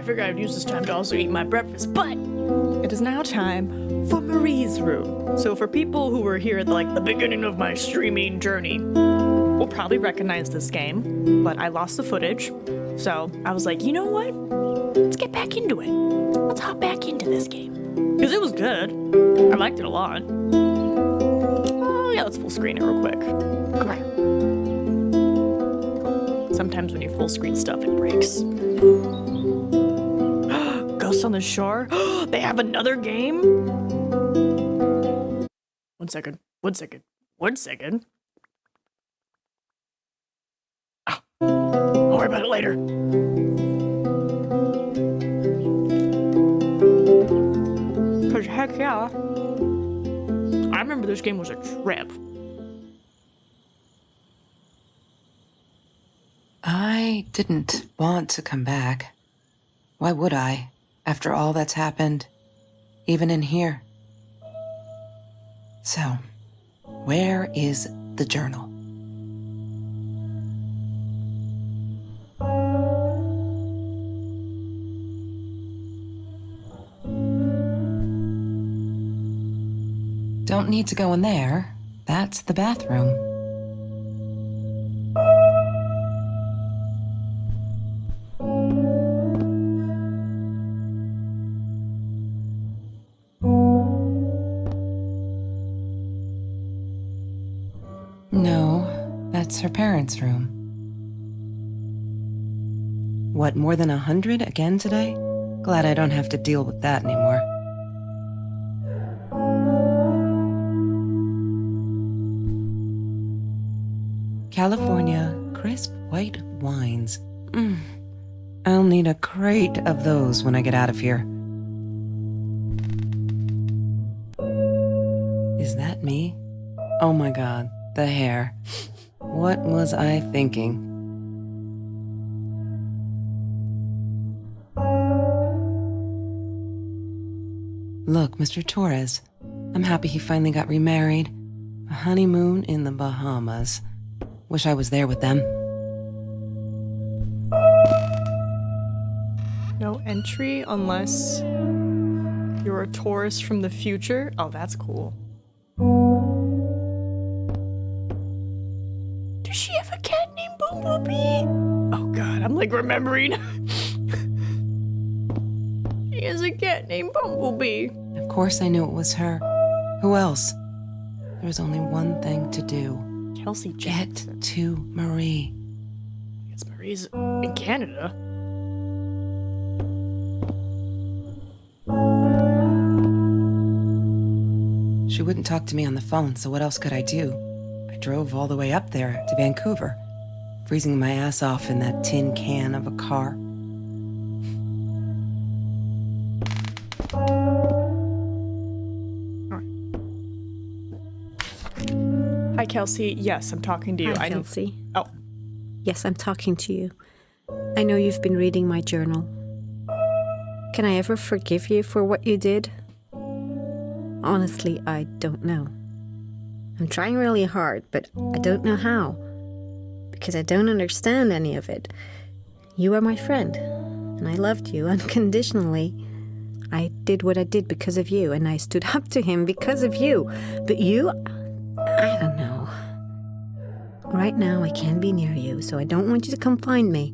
figured I'd use this time to also eat my breakfast, but it is now time for Marie's room. So for people who were here at the beginning of my streaming journey, will probably recognize this game, but I lost the footage. So I was like, you know what? Let's get back into it. Let's hop back into this game. Because it was good. I liked it a lot. Oh yeah, let's full screen it real quick. Come on. Sometimes when you full screen stuff, it breaks. Ghosts on the Shore? They have another game? One second. Oh, I'll worry about it later. Cause heck yeah. I remember this game was a trip. I didn't want to come back. Why would I, after all that's happened, even in here? So, where is the journal? Don't need to go in there. That's the bathroom. No, that's her parents' room. What, more than 100 again today? Glad I don't have to deal with that anymore. California crisp white wines. I'll need a crate of those when I get out of here. Is that me? Oh my God, the hair. What was I thinking? Look, Mr. Torres, I'm happy he finally got remarried. A honeymoon in the Bahamas. Wish I was there with them. No entry unless you're a tourist from the future. Oh, that's cool. Does she have a cat named Bumblebee? Oh God, I'm remembering. She has a cat named Bumblebee. Of course I knew it was her. Who else? There was only one thing to do. Kelsey Get Jackson. to Marie. It's Marie's in Canada. She wouldn't talk to me on the phone, so what else could I do? I drove all the way up there to Vancouver, freezing my ass off in that tin can of a car. Hi, Kelsey. Yes, I'm talking to you. Hi, Kelsey. Oh. Yes, I'm talking to you. I know you've been reading my journal. Can I ever forgive you for what you did? Honestly, I don't know. I'm trying really hard, but I don't know how. Because I don't understand any of it. You are my friend, and I loved you unconditionally. I did what I did because of you, and I stood up to him because of you. But you, I don't know. Right now, I can't be near you, so I don't want you to come find me.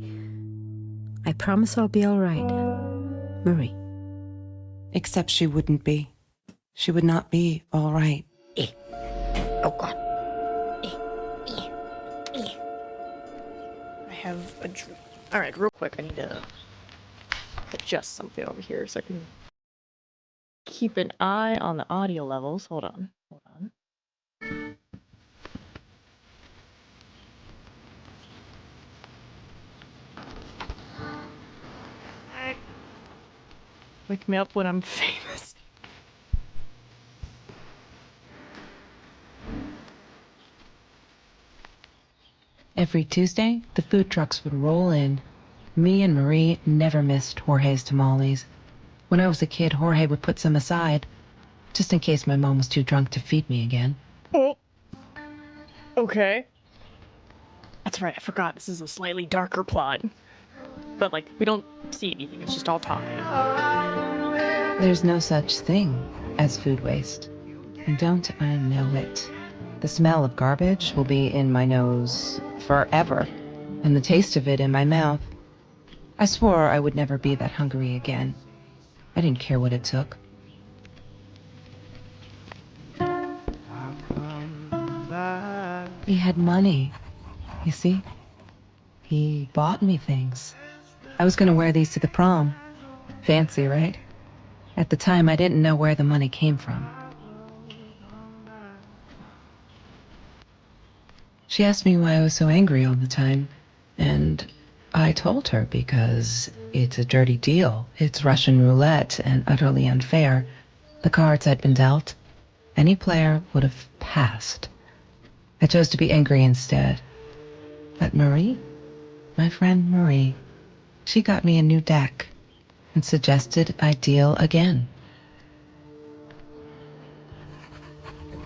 I promise I'll be all right. Marie. Except she wouldn't be. She would not be all right. Oh, God. I have a dream. All right, real quick, I need to adjust something over here so I can keep an eye on the audio levels. Hold on. Wake me up when I'm famous. Every Tuesday, the food trucks would roll in. Me and Marie never missed Jorge's tamales. When I was a kid, Jorge would put some aside, just in case my mom was too drunk to feed me again. Oh. Okay. That's right, I forgot this is a slightly darker plot. but like we don't see anything. It's just all talking. There's no such thing as food waste. And don't I know it? The smell of garbage will be in my nose forever, and the taste of it in my mouth. I swore I would never be that hungry again. I didn't care what it took. He had money, you see? He bought me things. I was gonna wear these to the prom. Fancy, right? At the time, I didn't know where the money came from. She asked me why I was so angry all the time, and I told her because it's a dirty deal. It's Russian roulette and utterly unfair. The cards I'd been dealt, any player would have passed. I chose to be angry instead. But Marie, my friend Marie, she got me a new deck and suggested I deal again.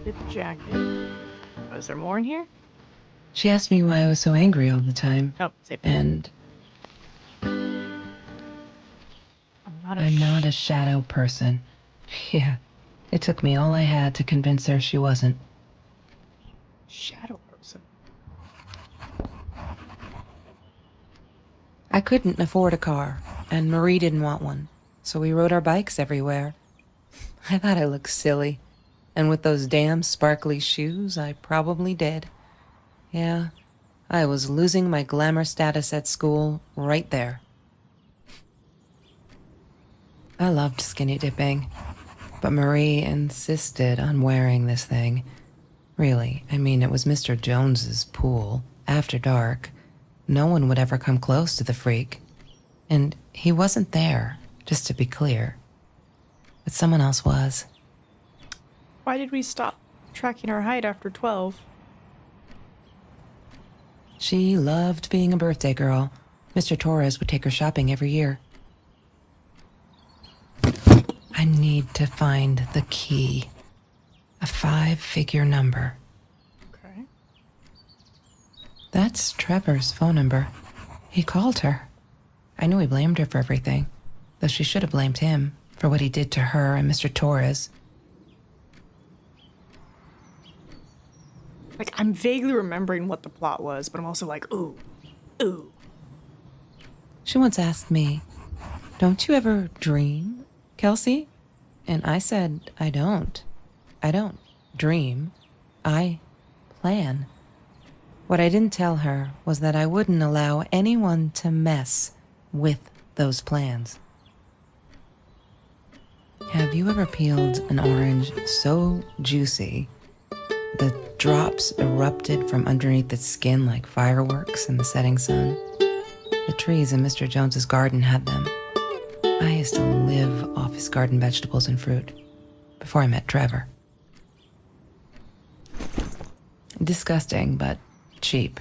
Get the jacket. Oh, is there more in here? She asked me why I was so angry all the time. Oh, save it. And I'm not a shadow person. Yeah, it took me all I had to convince her she wasn't. shadow person. I couldn't afford a car, and Marie didn't want one, so we rode our bikes everywhere. I thought I looked silly, and with those damn sparkly shoes, I probably did. Yeah, I was losing my glamour status at school right there. I loved skinny dipping, but Marie insisted on wearing this thing. Really, I mean, it was Mr. Jones's pool, after dark. No one would ever come close to the freak. And he wasn't there, just to be clear. But someone else was. Why did we stop tracking our height after 12? She loved being a birthday girl. Mr. Torres would take her shopping every year. I need to find the key. A 5-figure number. Okay. That's Trevor's phone number. He called her. I knew he blamed her for everything, though she should have blamed him for what he did to her and Mr. Torres. Like, I'm vaguely remembering what the plot was, but I'm also like, ooh. She once asked me, "Don't you ever dream, Kelsey?" And I said, I don't. I don't dream. I plan. What I didn't tell her was that I wouldn't allow anyone to mess with those plans. Have you ever peeled an orange so juicy the drops erupted from underneath its skin like fireworks in the setting sun? The trees in Mr. Jones's garden had them. I used to live off his garden vegetables and fruit before I met Trevor. Disgusting, but cheap.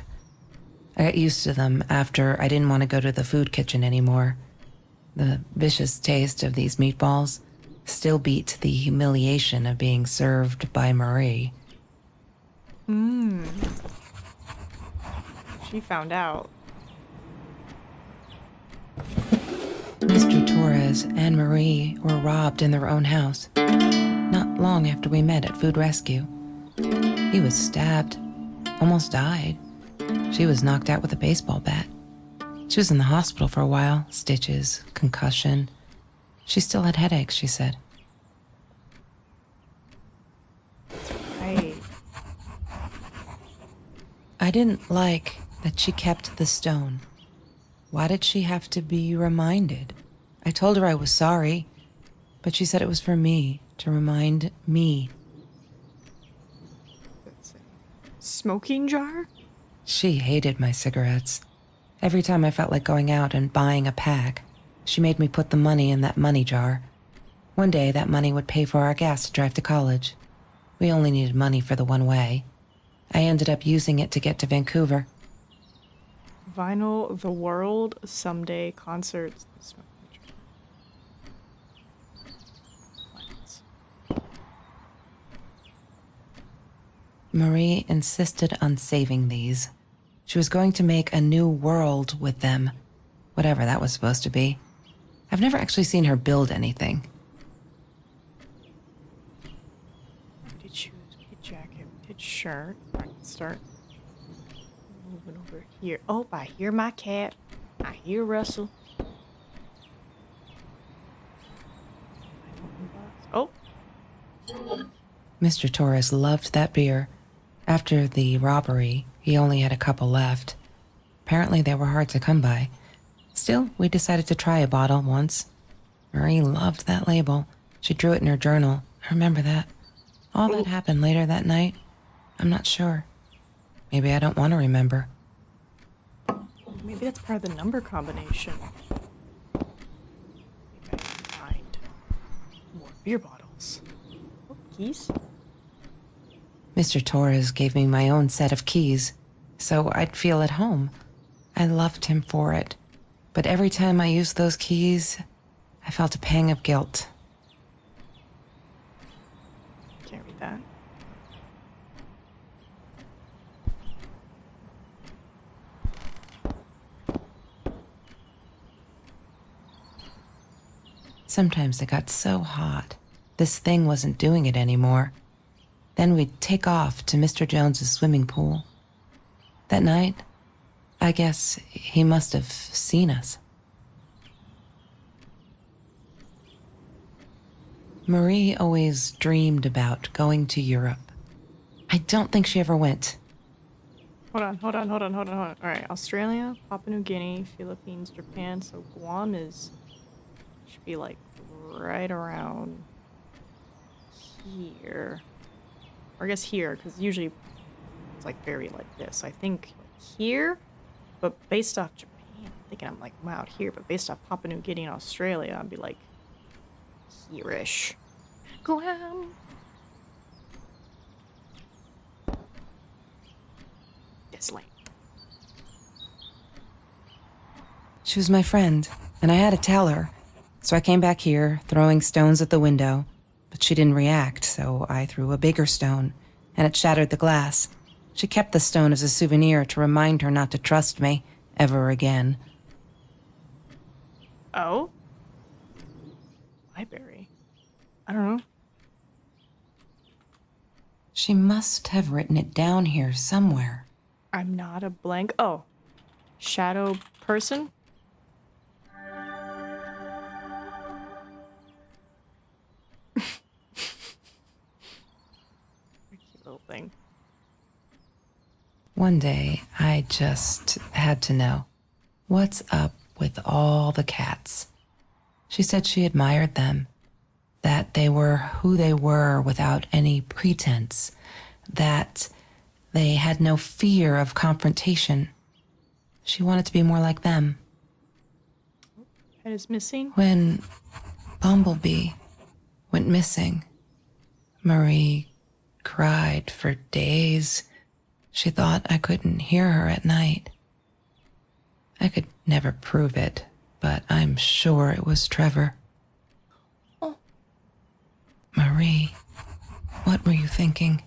I got used to them after I didn't want to go to the food kitchen anymore. The vicious taste of these meatballs still beat the humiliation of being served by Marie. She found out. Mr. Torres and Marie were robbed in their own house, not long after we met at Food Rescue. He was stabbed, almost died. She was knocked out with a baseball bat. She was in the hospital for a while, stitches, concussion. She still had headaches, she said. Right. I didn't like that she kept the stone. Why did she have to be reminded? I told her I was sorry, but she said it was for me, to remind me. Smoking jar? She hated my cigarettes. Every time I felt like going out and buying a pack, she made me put the money in that money jar. One day, that money would pay for our gas to drive to college. We only needed money for the one way. I ended up using it to get to Vancouver. Vinyl the World Someday Concerts. Marie insisted on saving these. She was going to make a new world with them. whatever that was supposed to be. I've never actually seen her build anything. Did shoes, did jacket, did shirt. All right, let's start moving over here. Oh, I hear my cat. I hear Russell. Oh, Mr. Torres loved that beer. After the robbery, he only had a couple left. Apparently they were hard to come by. Still, we decided to try a bottle once. Marie loved that label. She drew it in her journal. I remember that. All that happened later that night, I'm not sure. Maybe I don't want to remember. maybe that's part of the number combination. Maybe I can find more beer bottles. Oh, keys? Mr. Torres gave me my own set of keys, so I'd feel at home. I loved him for it. But every time I used those keys, I felt a pang of guilt. Can't read that. Sometimes it got so hot, this thing wasn't doing it anymore. Then we'd take off to Mr. Jones's swimming pool. That night, I guess he must have seen us. Marie always dreamed about going to Europe. I don't think she ever went. Hold on. All right, Australia, Papua New Guinea, Philippines, Japan. So Guam should be like right around here. Or I guess here, because usually it's like very like this. I think here, but based off Japan, I'm thinking I'm like, wow, out here, but based off Papua New Guinea and Australia, I'd be like here-ish. Guam. This lane. She was my friend, and I had to tell her. So I came back here, throwing stones at the window, but she didn't react, so I threw a bigger stone, and it shattered the glass. She kept the stone as a souvenir to remind her not to trust me ever again. Oh? Library. I don't know. She must have written it down here somewhere. I'm not a blank. Oh. Shadow person? Cute little thing. One day, I just had to know. What's up with all the cats? She said she admired them. That they were who they were without any pretense. That they had no fear of confrontation. She wanted to be more like them. Head is missing. When Bumblebee went missing, Marie cried for days. She thought I couldn't hear her at night. I could never prove it, but I'm sure it was Trevor. Oh. Marie, what were you thinking?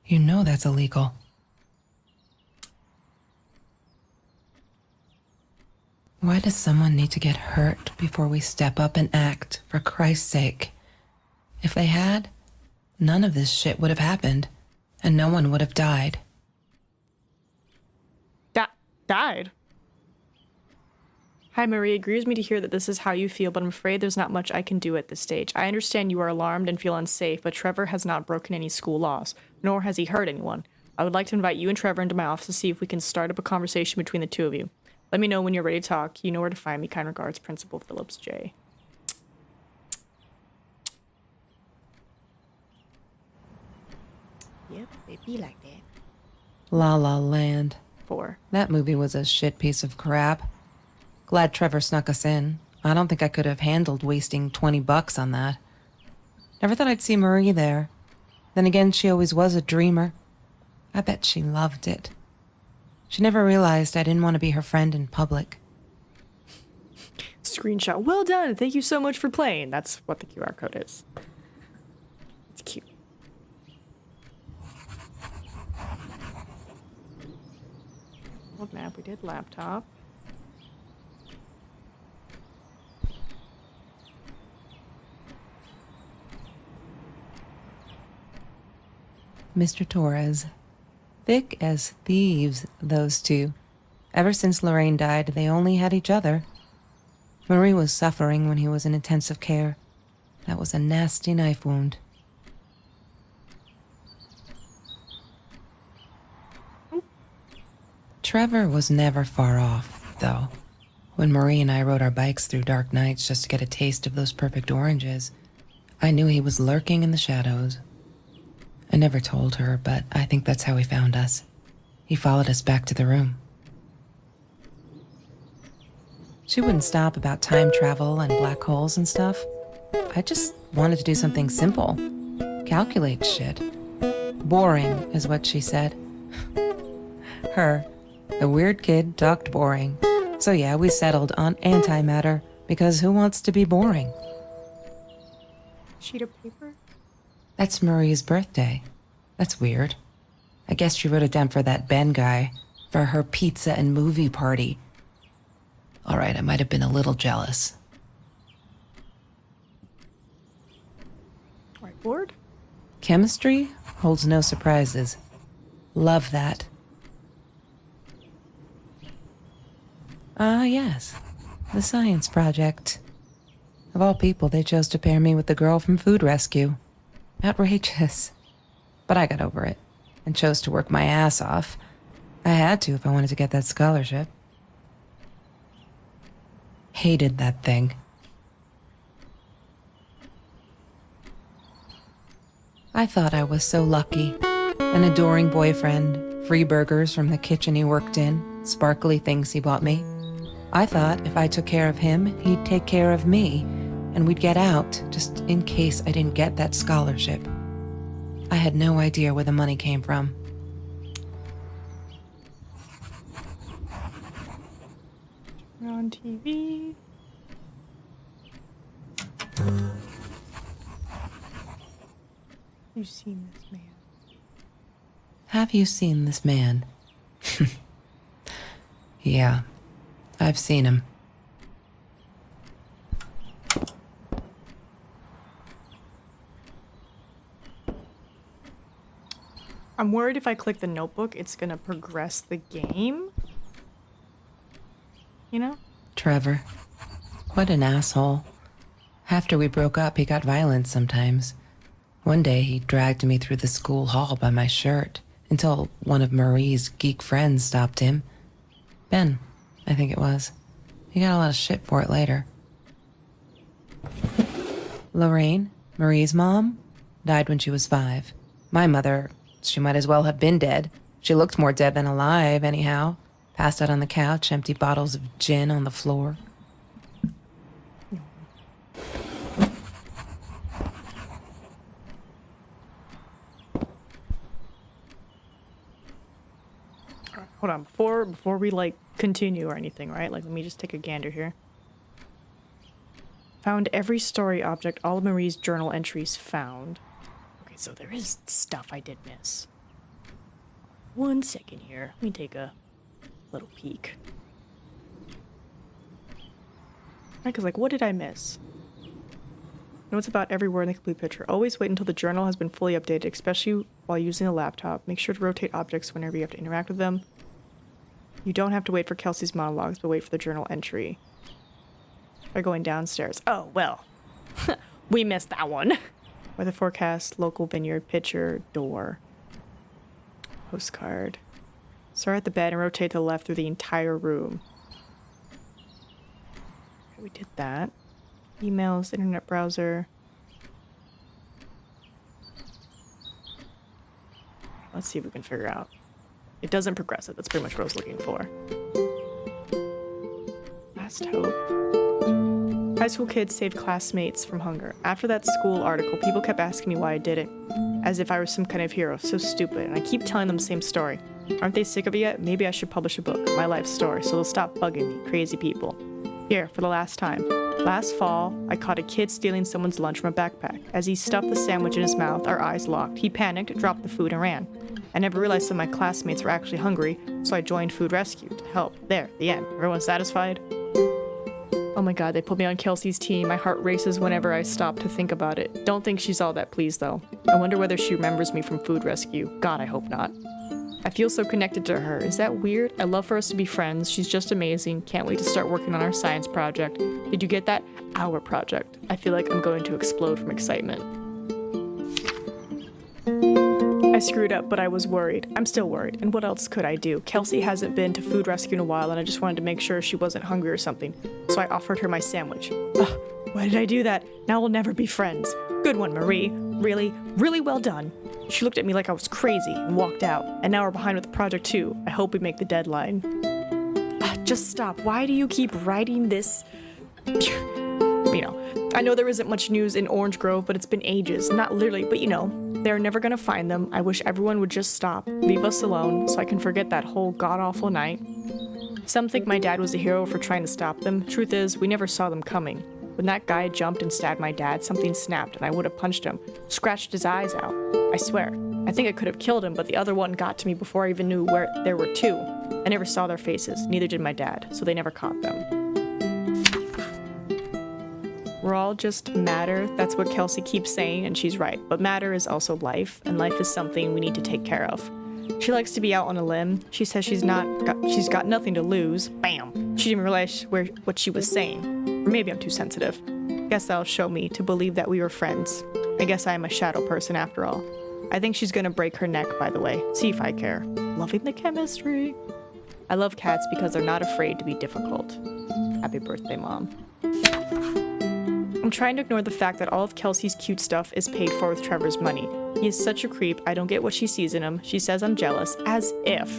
You know that's illegal. Why does someone need to get hurt before we step up and act, for Christ's sake? If they had, none of this shit would have happened, and no one would have died. Died? Hi, Marie. It grieves me to hear that this is how you feel, but I'm afraid there's not much I can do at this stage. I understand you are alarmed and feel unsafe, but Trevor has not broken any school laws, nor has he hurt anyone. I would like to invite you and Trevor into my office to see if we can start up a conversation between the two of you. Let me know when you're ready to talk. You know where to find me. Kind regards, Principal Phillips J. Yep, they be like that. La La Land. 4. That movie was a shit piece of crap. Glad Trevor snuck us in. I don't think I could have handled wasting $20 on that. Never thought I'd see Marie there. Then again, she always was a dreamer. I bet she loved it. She never realized I didn't want to be her friend in public. Screenshot. Well done. Thank you so much for playing. That's what the QR code is. It's cute. Old map. We did laptop. Mr. Torres. Thick as thieves, those two. Ever since Lorraine died, they only had each other. Marie was suffering when he was in intensive care. That was a nasty knife wound. Trevor was never far off, though. When Marie and I rode our bikes through dark nights just to get a taste of those perfect oranges, I knew he was lurking in the shadows. I never told her, but I think that's how he found us. He followed us back to the room. She wouldn't stop about time travel and black holes and stuff. I just wanted to do something simple. Calculate shit. Boring is what she said. Her, the weird kid, talked boring. So yeah, we settled on antimatter, because who wants to be boring? Sheet of paper? That's Marie's birthday. That's weird. I guess she wrote it down for that Ben guy, for her pizza and movie party. All right, I might have been a little jealous. Whiteboard? Chemistry holds no surprises. Love that. Ah, yes. The science project. Of all people, they chose to pair me with the girl from Food Rescue. Outrageous. But I got over it and chose to work my ass off. I had to if I wanted to get that scholarship. Hated that thing. I thought I was so lucky. An adoring boyfriend, free burgers from the kitchen he worked in, sparkly things he bought me. I thought if I took care of him, he'd take care of me, and we'd get out, just in case I didn't get that scholarship. I had no idea where the money came from. We're on TV. You've seen this man. Have you seen this man? Yeah, I've seen him. I'm worried if I click the notebook, it's gonna progress the game. You know? Trevor. What an asshole. After we broke up, he got violent sometimes. One day, he dragged me through the school hall by my shirt until one of Marie's geek friends stopped him. Ben, I think it was. He got a lot of shit for it later. Lorraine, Marie's mom, died when she was 5. My mother, she might as well have been dead. She looked more dead than alive, anyhow. Passed out on the couch, empty bottles of gin on the floor. Hold on, before we like continue or anything, right? Like, let me just take a gander here. Found every story object, all of Marie's journal entries found. Okay, so there is stuff I did miss. 1 second here. Let me take a little peek. Right, because like, what did I miss? Notes about every word in the complete picture. Always wait until the journal has been fully updated, especially while using the laptop. Make sure to rotate objects whenever you have to interact with them. You don't have to wait for Kelsey's monologues, but wait for the journal entry. By going downstairs. Oh, well. We missed that one. Weather forecast, local vineyard, picture, door. Postcard. Start at the bed and rotate to the left through the entire room. Okay, we did that. Emails, internet browser. Let's see if we can figure out. It doesn't progress it. That's pretty much what I was looking for. Last hope. High school kids saved classmates from hunger. After that school article, people kept asking me why I did it, as if I was some kind of hero. So stupid. And I keep telling them the same story. Aren't they sick of it yet? Maybe I should publish a book, my life story, so they'll stop bugging me, crazy people. Here, for the last time. Last fall, I caught a kid stealing someone's lunch from a backpack. As he stuffed the sandwich in his mouth, our eyes locked. He panicked, dropped the food, and ran. I never realized some of my classmates were actually hungry, so I joined Food Rescue to help. There, the end. Everyone satisfied? Oh my god, they put me on Kelsey's team. My heart races whenever I stop to think about it. Don't think she's all that pleased though. I wonder whether she remembers me from food rescue. God, I hope not. I feel so connected to her. Is that weird? I love for us to be friends. She's just amazing. Can't wait to start working on our science project. Did you get that? Our project. I feel like I'm going to explode from excitement. I screwed up, but I was worried. I'm still worried. And what else could I do? Kelsey hasn't been to food rescue in a while, and I just wanted to make sure she wasn't hungry or something. So I offered her my sandwich. Ugh, why did I do that? Now we'll never be friends. Good one, Marie. Really, really well done. She looked at me like I was crazy and walked out. And now we're behind with the project too. I hope we make the deadline. Just stop. Why do you keep writing this? You know, I know there isn't much news in Orange Grove, but it's been ages. Not literally, but you know, they're never gonna find them. I wish everyone would just stop, leave us alone, so I can forget that whole god-awful night. Some think my dad was a hero for trying to stop them. Truth is, we never saw them coming. When that guy jumped and stabbed my dad, something snapped and I would have punched him, scratched his eyes out. I swear. I think I could have killed him, but the other one got to me before I even knew where there were two. I never saw their faces, neither did my dad, so they never caught them. We're all just matter. That's what Kelsey keeps saying, and she's right. But matter is also life, and life is something we need to take care of. She likes to be out on a limb. She says she's got nothing to lose. Bam! She didn't realize what she was saying. Or maybe I'm too sensitive. Guess that'll show me to believe that we were friends. I guess I am a shadow person after all. I think she's gonna break her neck, by the way. See if I care. Loving the chemistry. I love cats because they're not afraid to be difficult. Happy birthday, Mom. I'm trying to ignore the fact that all of Kelsey's cute stuff is paid for with Trevor's money. He is such a creep. I don't get what she sees in him. She says I'm jealous, as if.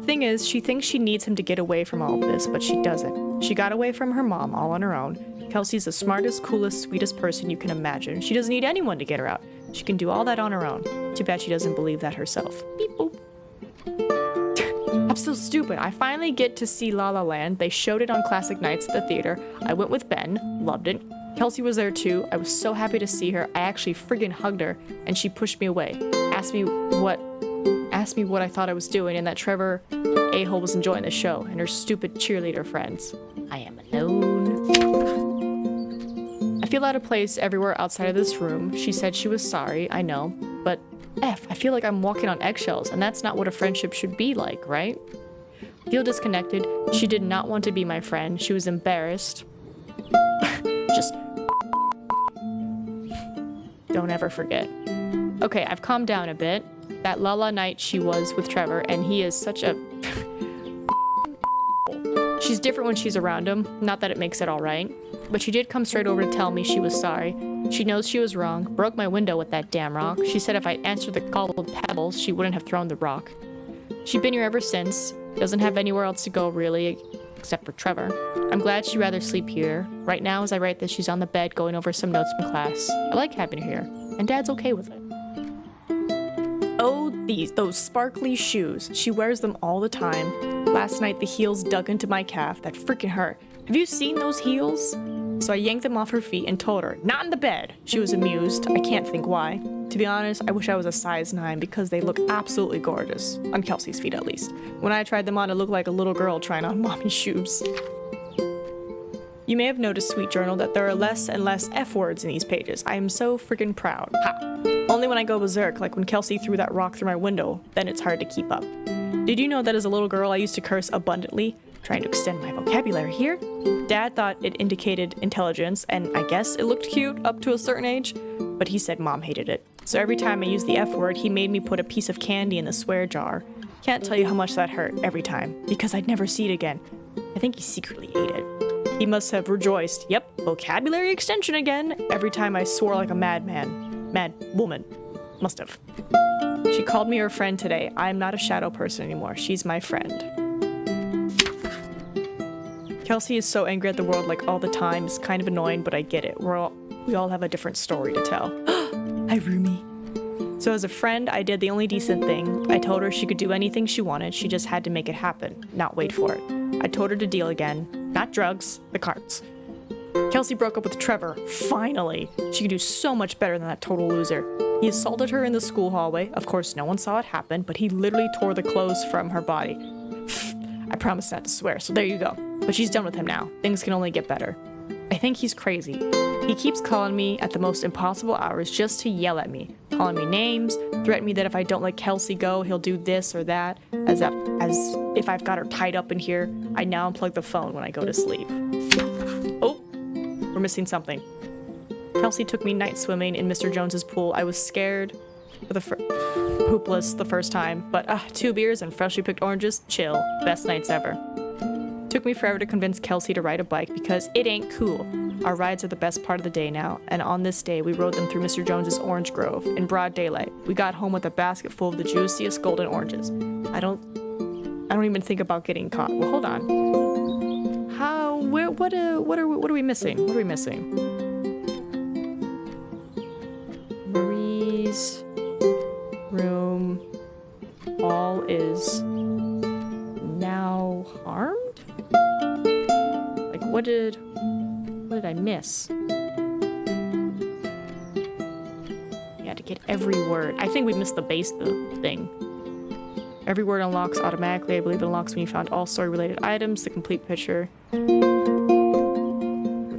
Thing is, she thinks she needs him to get away from all of this, but she doesn't. She got away from her mom all on her own. Kelsey's the smartest, coolest, sweetest person you can imagine. She doesn't need anyone to get her out. She can do all that on her own. Too bad she doesn't believe that herself. Beep boop. I'm so stupid. I finally get to see La La Land. They showed it on classic nights at the theater. I went with Ben. Loved it. Kelsey was there too. I was so happy to see her. I actually friggin' hugged her, and she pushed me away. Asked me what I thought I was doing, and that Trevor a-hole was enjoying the show, and her stupid cheerleader friends. I am alone. I feel out of place everywhere outside of this room. She said she was sorry, I know, but I feel like I'm walking on eggshells, and that's not what a friendship should be like, right? I feel disconnected. She did not want to be my friend. She was embarrassed. Just don't ever forget. Okay, I've calmed down a bit. That Lala night she was with Trevor, and he is such a... She's different when she's around him. Not that it makes it all right. But she did come straight over to tell me she was sorry. She knows she was wrong. Broke my window with that damn rock. She said if I answered the call with pebbles, she wouldn't have thrown the rock. She's been here ever since. Doesn't have anywhere else to go, really, except for Trevor. I'm glad she'd rather sleep here. Right now, as I write this, she's on the bed going over some notes from class. I like having her here, and Dad's okay with it. Oh, those sparkly shoes. She wears them all the time. Last night, the heels dug into my calf. That freaking hurt. Have you seen those heels? So I yanked them off her feet and told her, not in the bed. She was amused. I can't think why. To be honest, I wish I was a size 9 because they look absolutely gorgeous. On Kelsey's feet, at least. When I tried them on, it looked like a little girl trying on mommy's shoes. You may have noticed, Sweet Journal, that there are less and less F words in these pages. I am so freaking proud. Ha! Only when I go berserk, like when Kelsey threw that rock through my window, then it's hard to keep up. Did you know that as a little girl I used to curse abundantly? Trying to extend my vocabulary here. Dad thought it indicated intelligence, and I guess it looked cute up to a certain age, but he said Mom hated it. So every time I used the F word, he made me put a piece of candy in the swear jar. Can't tell you how much that hurt every time, because I'd never see it again. I think he secretly ate it. He must have rejoiced, yep, vocabulary extension again, every time I swore like a madman. Mad woman. Must have. She called me her friend today. I'm not a shadow person anymore. She's my friend. Kelsey is so angry at the world like all the time. It's kind of annoying, but I get it. We all have a different story to tell. Hi, Rumi. So as a friend, I did the only decent thing. I told her she could do anything she wanted. She just had to make it happen, not wait for it. I told her to deal again. Not drugs, the cards. Kelsey broke up with Trevor. Finally. She could do so much better than that total loser. He assaulted her in the school hallway. Of course, no one saw it happen, but he literally tore the clothes from her body. I promised not to swear, so there you go. But she's done with him now. Things can only get better. I think he's crazy. He keeps calling me at the most impossible hours just to yell at me, calling me names, threatening me that if I don't let Kelsey go, he'll do this or that, as if I've got her tied up in here. I now unplug the phone when I go to sleep. Oh, we're missing something. Kelsey took me night swimming in Mr. Jones's pool. I was scared for the hoopless the first time, but 2 beers and freshly picked oranges, chill, best nights ever. Took me forever to convince Kelsey to ride a bike because it ain't cool. Our rides are the best part of the day now, and on this day we rode them through Mr. Jones's orange grove in broad daylight. We got home with a basket full of the juiciest golden oranges. I don't even think about getting caught. Well, hold on. What are we missing? What are we missing? Marie's room. All is now harmed? Like, what did I miss? You had to get every word. I think we missed the base thing. Every word unlocks automatically. I believe it unlocks when you found all story-related items, the complete picture.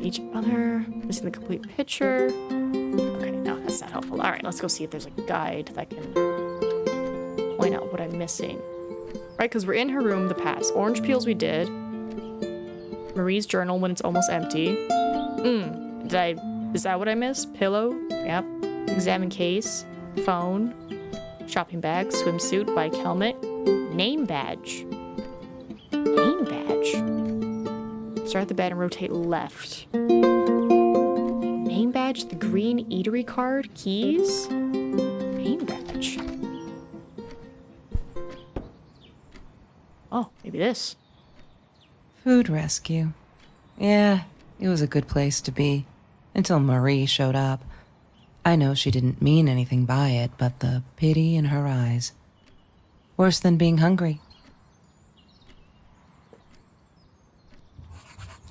Each other. Missing the complete picture. Okay, no, that's not helpful. Alright, let's go see if there's a guide that can point out what I'm missing. Right, because we're in her room, the past. Orange peels we did. Marie's journal when it's almost empty. Is that what I missed? Pillow? Yep. Examine case. Phone. Shopping bag. Swimsuit. Bike helmet. Name badge. Name badge. Start at the bed and rotate left. Name badge. The green eatery card. Keys. Name badge. Oh, maybe this. Food rescue. Yeah, it was a good place to be. Until Marie showed up. I know she didn't mean anything by it, but the pity in her eyes. Worse than being hungry.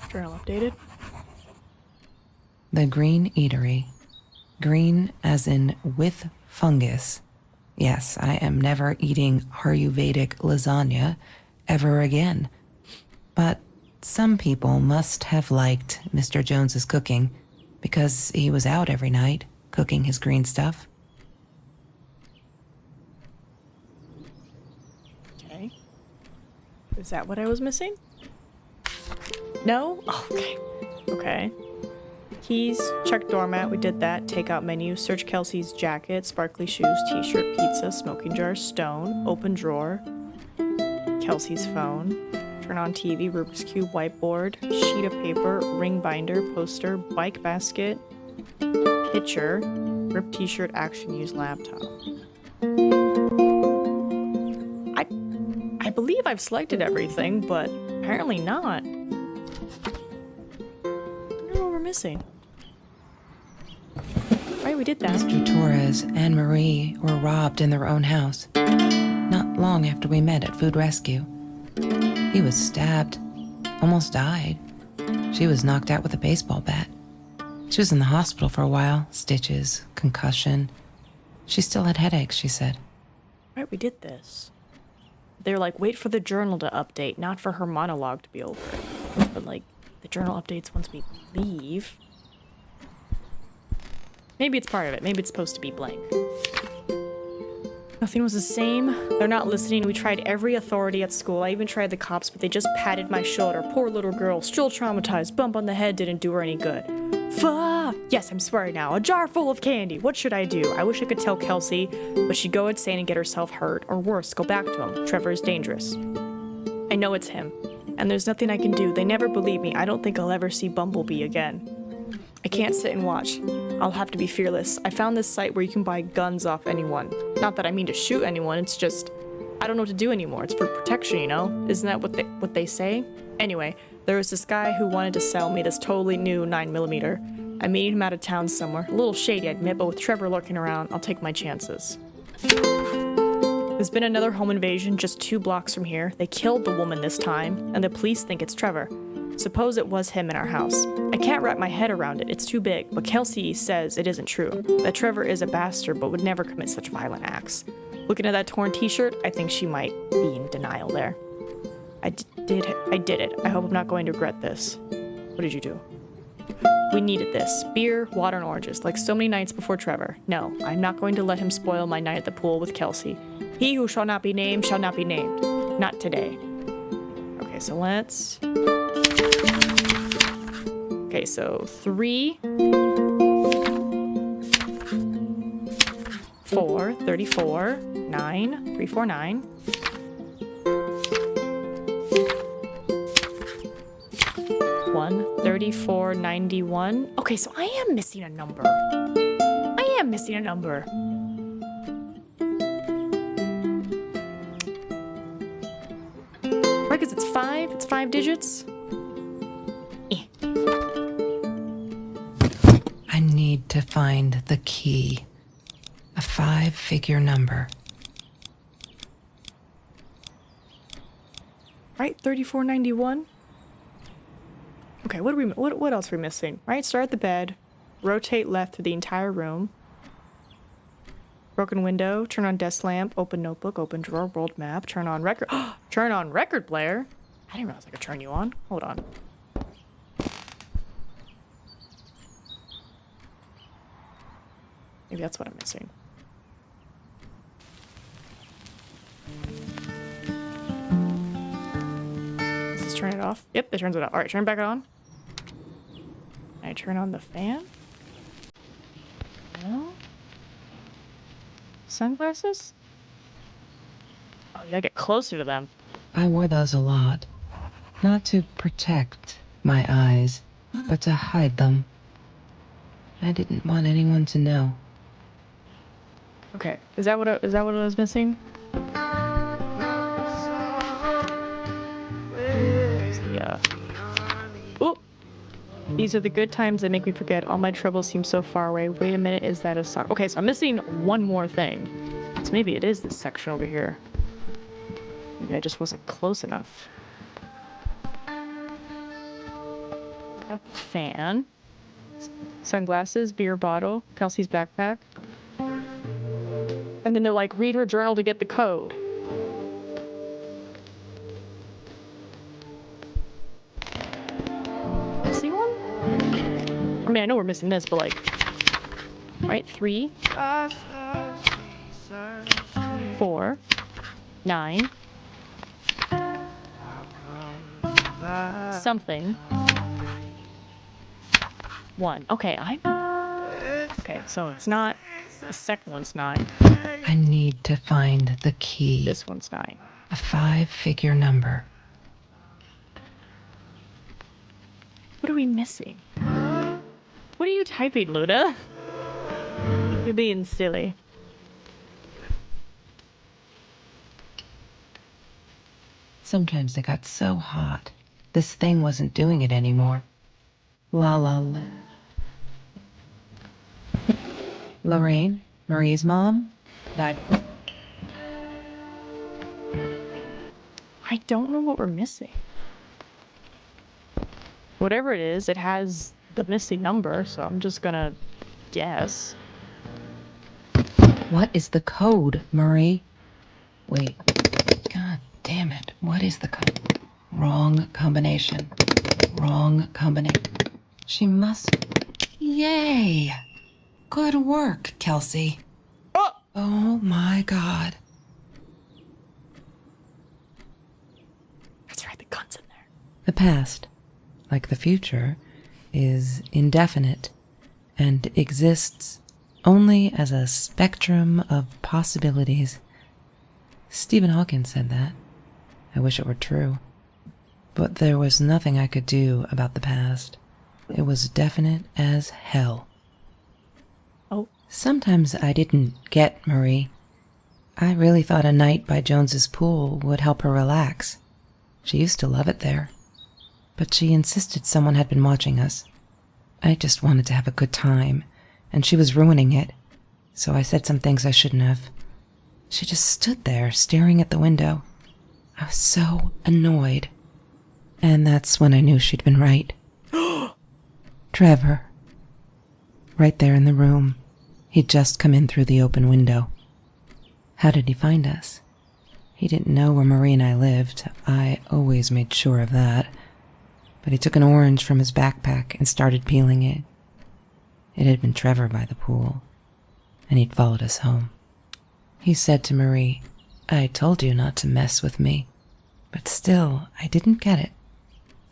Journal updated. The green eatery. Green as in with fungus. Yes, I am never eating Ayurvedic lasagna ever again. But some people must have liked Mr. Jones's cooking because he was out every night cooking his green stuff. Okay. Is that what I was missing? No? Oh, okay. Okay. Keys, check doormat, we did that. Takeout menu, search Kelsey's jacket, sparkly shoes, t-shirt, pizza, smoking jar, stone, open drawer, Kelsey's phone, turn on TV, Rubik's Cube, whiteboard, sheet of paper, ring binder, poster, bike basket, picture, ripped t-shirt, action use laptop. I believe I've selected everything, but apparently not. I wonder what we're missing. Right, we did that. Mr. Torres and Marie were robbed in their own house. Not long after we met at Food Rescue. He was stabbed, almost died. She was knocked out with a baseball bat. She was in the hospital for a while, stitches, concussion. She still had headaches, she said. Right, we did this. They're like, wait for the journal to update, not for her monologue to be over. But like, the journal updates once we leave. Maybe it's part of it. Maybe it's supposed to be blank. Nothing was the same. They're not listening. We tried every authority at school. I even tried the cops, but they just patted my shoulder. Poor little girl, still traumatized. Bump on the head didn't do her any good. Fuck! Yes, I'm swearing now. A jar full of candy. What should I do? I wish I could tell Kelsey, but she'd go insane and get herself hurt. Or worse, go back to him. Trevor is dangerous. I know it's him. And there's nothing I can do. They never believe me. I don't think I'll ever see Bumblebee again. I can't sit and watch. I'll have to be fearless. I found this site where you can buy guns off anyone. Not that I mean to shoot anyone, it's just, I don't know what to do anymore. It's for protection, you know? Isn't that what they say? Anyway, there was this guy who wanted to sell me this totally new 9mm. I'm meeting him out of town somewhere. A little shady, I admit, but with Trevor lurking around, I'll take my chances. There's been another home invasion just 2 blocks from here. They killed the woman this time, and the police think it's Trevor. Suppose it was him in our house. I can't wrap my head around it, it's too big, but Kelsey says it isn't true. That Trevor is a bastard but would never commit such violent acts. Looking at that torn t-shirt, I think she might be in denial there. I did it. I hope I'm not going to regret this. What did you do? We needed this. Beer, water, and oranges, like so many nights before Trevor. No, I'm not going to let him spoil my night at the pool with Kelsey. He who shall not be named shall not be named. Not today. Okay, so let's... Okay, so 3, 4, 34, 9, 3, 4, 9. 34, 91. Okay, so I am missing a number. I am missing a number. Right, because it's 5. It's 5 digits. I need to find the key. A 5-figure number. Right, 3491. Okay, what else are we missing? Right, start at the bed, rotate left through the entire room. Broken window, turn on desk lamp, open notebook, open drawer, world map, turn on record. Turn on record player. I didn't realize I could turn you on. Hold on. Maybe that's what I'm missing. Does this turn it off? Yep, it turns it off. Alright, turn it back on. I turn on the fan? No? Sunglasses? Oh, you gotta get closer to them. I wore those a lot. Not to protect my eyes, but to hide them. I didn't want anyone to know. Okay, is that what I was missing? Yeah. Oh! These are the good times that make me forget. All my troubles seem so far away. Wait a minute, is that a song? Okay, so I'm missing one more thing. So maybe it is this section over here. Maybe I just wasn't close enough. Fan. Sunglasses, beer bottle, Kelsey's backpack. And then they're like, read her journal to get the code. Missing one? I mean, I know we're missing this, but like... Right, 3, 4, 9. Something. 1. Okay, okay, so it's not... The second one's 9. I need to find the key. This one's 9. A 5-figure number. What are we missing? What are you typing, Luna? You're being silly. Sometimes it got so hot. This thing wasn't doing it anymore. La la la. Lorraine, Marie's mom, died. I don't know what we're missing. Whatever it is, it has the missing number, so I'm just gonna guess. What is the code, Marie? Wait. God damn it. What is the code? Wrong combination. Wrong combination. She must... Yay! Good work, Kelsey. Oh my God. That's right, the gun's in there. The past, like the future, is indefinite and exists only as a spectrum of possibilities. Stephen Hawking said that. I wish it were true. But there was nothing I could do about the past. It was definite as hell. Oh. Sometimes I didn't get Marie. I really thought a night by Jones's pool would help her relax. She used to love it there. But she insisted someone had been watching us. I just wanted to have a good time, and she was ruining it. So I said some things I shouldn't have. She just stood there, staring at the window. I was so annoyed. And that's when I knew she'd been right. Trevor. Right there in the room. He'd just come in through the open window. How did he find us? He didn't know where Marie and I lived. I always made sure of that. But he took an orange from his backpack and started peeling it. It had been Trevor by the pool, and he'd followed us home. He said to Marie, "I told you not to mess with me." But still, I didn't get it.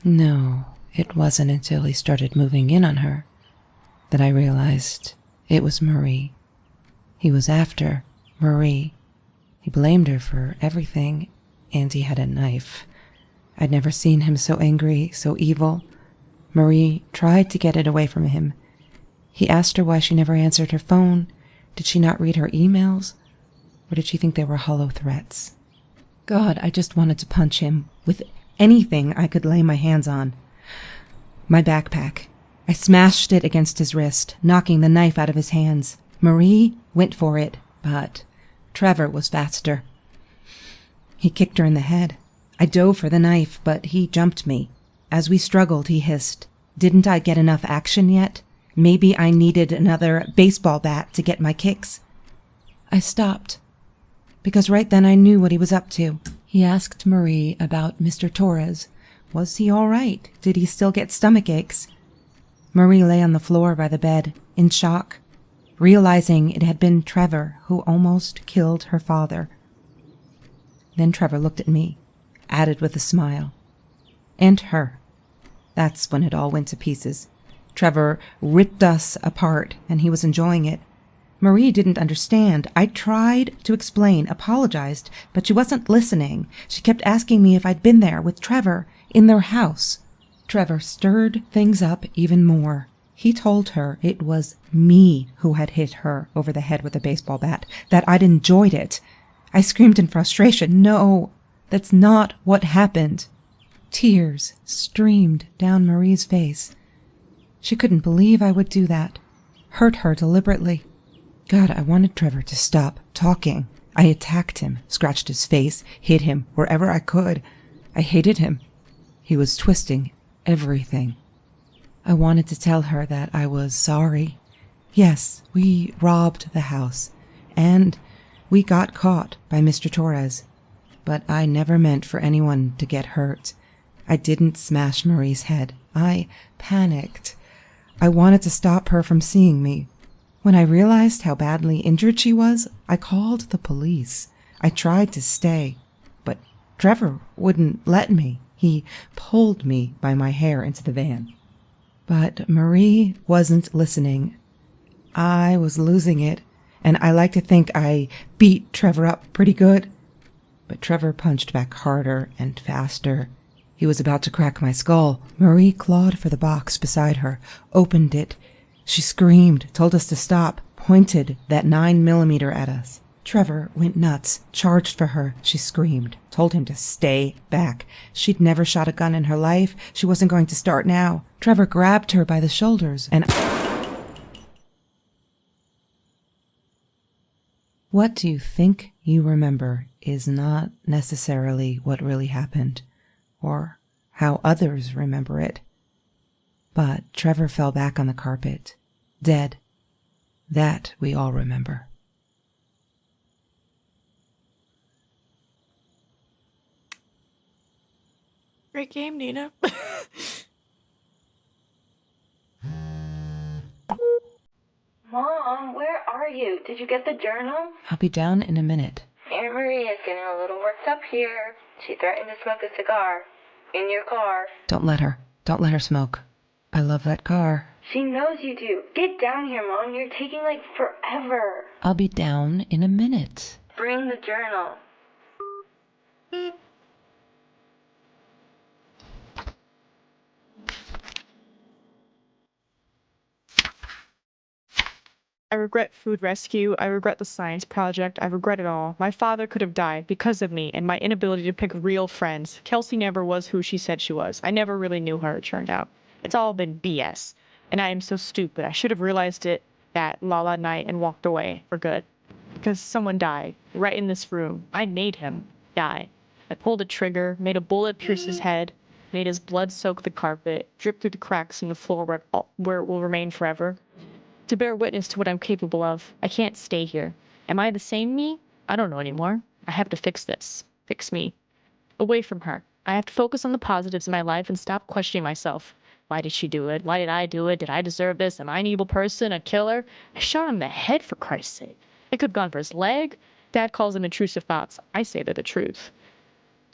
No, it wasn't until he started moving in on her that I realized it was Marie. He was after Marie. He blamed her for everything, and he had a knife. I'd never seen him so angry, so evil. Marie tried to get it away from him. He asked her why she never answered her phone. Did she not read her emails? Or did she think they were hollow threats? God, I just wanted to punch him with anything I could lay my hands on. My backpack. I smashed it against his wrist, knocking the knife out of his hands. Marie went for it, but Trevor was faster. He kicked her in the head. I dove for the knife, but he jumped me. As we struggled, he hissed, "Didn't I get enough action yet? Maybe I needed another baseball bat to get my kicks." I stopped, because right then I knew what he was up to. He asked Marie about Mr. Torres. Was he all right? Did he still get stomach aches? Marie lay on the floor by the bed, in shock, realizing it had been Trevor who almost killed her father. Then Trevor looked at me, added with a smile. And her. That's when it all went to pieces. Trevor ripped us apart, and he was enjoying it. Marie didn't understand. I tried to explain, apologized, but she wasn't listening. She kept asking me if I'd been there with Trevor in their house. Trevor stirred things up even more. He told her it was me who had hit her over the head with a baseball bat, that I'd enjoyed it. I screamed in frustration, "No, that's not what happened." Tears streamed down Marie's face. She couldn't believe I would do that, hurt her deliberately. God, I wanted Trevor to stop talking. I attacked him, scratched his face, hit him wherever I could. I hated him. He was twisting everything. I wanted to tell her that I was sorry. Yes, we robbed the house, and we got caught by Mr. Torres. But I never meant for anyone to get hurt. I didn't smash Marie's head. I panicked. I wanted to stop her from seeing me. When I realized how badly injured she was, I called the police. I tried to stay, but Trevor wouldn't let me. He pulled me by my hair into the van. But Marie wasn't listening. I was losing it, and I like to think I beat Trevor up pretty good. But Trevor punched back harder and faster. He was about to crack my skull. Marie clawed for the box beside her, opened it. She screamed, told us to stop, pointed that 9mm at us. Trevor went nuts, charged for her. She screamed, told him to stay back. She'd never shot a gun in her life. She wasn't going to start now. Trevor grabbed her by the shoulders and... What you think you remember is not necessarily what really happened, or how others remember it. But Trevor fell back on the carpet, dead. That we all remember. Great game, Nina. Mom, where are you? Did you get the journal? I'll be down in a minute. Aunt Marie is getting a little worked up here. She threatened to smoke a cigar. In your car. Don't let her. Don't let her smoke. I love that car. She knows you do. Get down here, Mom. You're taking, forever. I'll be down in a minute. Bring the journal. I regret food rescue, I regret the science project, I regret it all. My father could have died because of me and my inability to pick real friends. Kelsey never was who she said she was. I never really knew her, it turned out. It's all been BS. And I am so stupid. I should have realized it that Lala night and walked away for good. Because someone died right in this room. I made him die. I pulled a trigger, made a bullet pierce his head, made his blood soak the carpet, drip through the cracks in the floor where it will remain forever. To bear witness to what I'm capable of. I can't stay here. Am I the same me? I don't know anymore. I have to fix this. fix me away from her. I have to focus on the positives in my life and stop questioning myself. Why did she do it? Why did I do it? Did I deserve this? Am I an evil person? A killer? I shot him in the head, for Christ's sake. I could have gone for his leg. Dad calls them intrusive thoughts. I say they're the truth.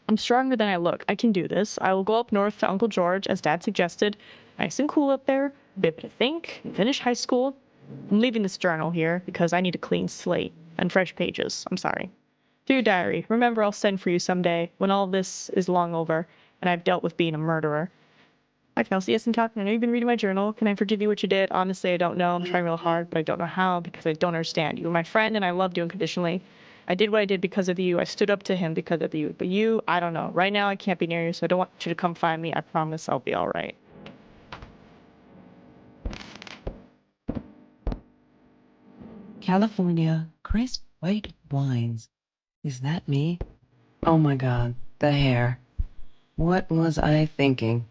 I'm stronger than I look. I can do this. I will go up north to Uncle George, as Dad suggested. Nice and cool up there. Be able to think. Finish high school. I'm leaving this journal here because I need a clean slate and fresh pages. I'm sorry. Dear diary, remember I'll send for you someday when all this is long over and I've dealt with being a murderer. Hi, Kelsey. Yes, I'm talking. I know you've been reading my journal. Can I forgive you what you did? Honestly, I don't know. I'm trying real hard, but I don't know how because I don't understand. You were my friend and I loved you unconditionally. I did what I did because of you. I stood up to him because of you. But you, I don't know. Right now, I can't be near you, so I don't want you to come find me. I promise I'll be all right. California crisp white wines. Is that me? Oh my god, the hair. What was I thinking?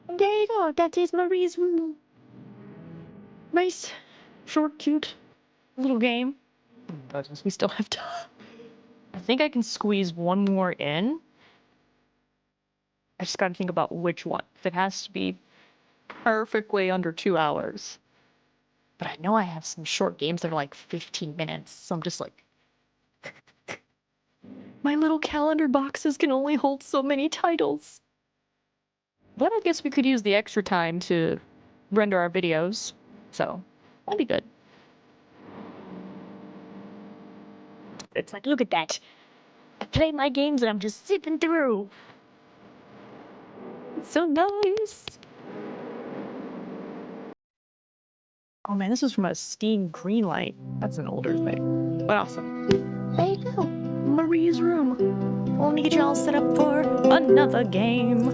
There you go. That is Marie's room. Nice, short, cute little game. But we still have time. I think I can squeeze one more in. I just gotta think about which one. If it has to be perfectly under 2 hours. But I know I have some short games that are like 15 minutes, so I'm just like... My little calendar boxes can only hold so many titles. But I guess we could use the extra time to render our videos, so that'd be good. It's like, look at that. I play my games and I'm just zipping through. It's so nice. Oh man, this was from a Steam Greenlight. That's an older thing. But awesome. There you go. Marie's room. Let me get you all set up for another game.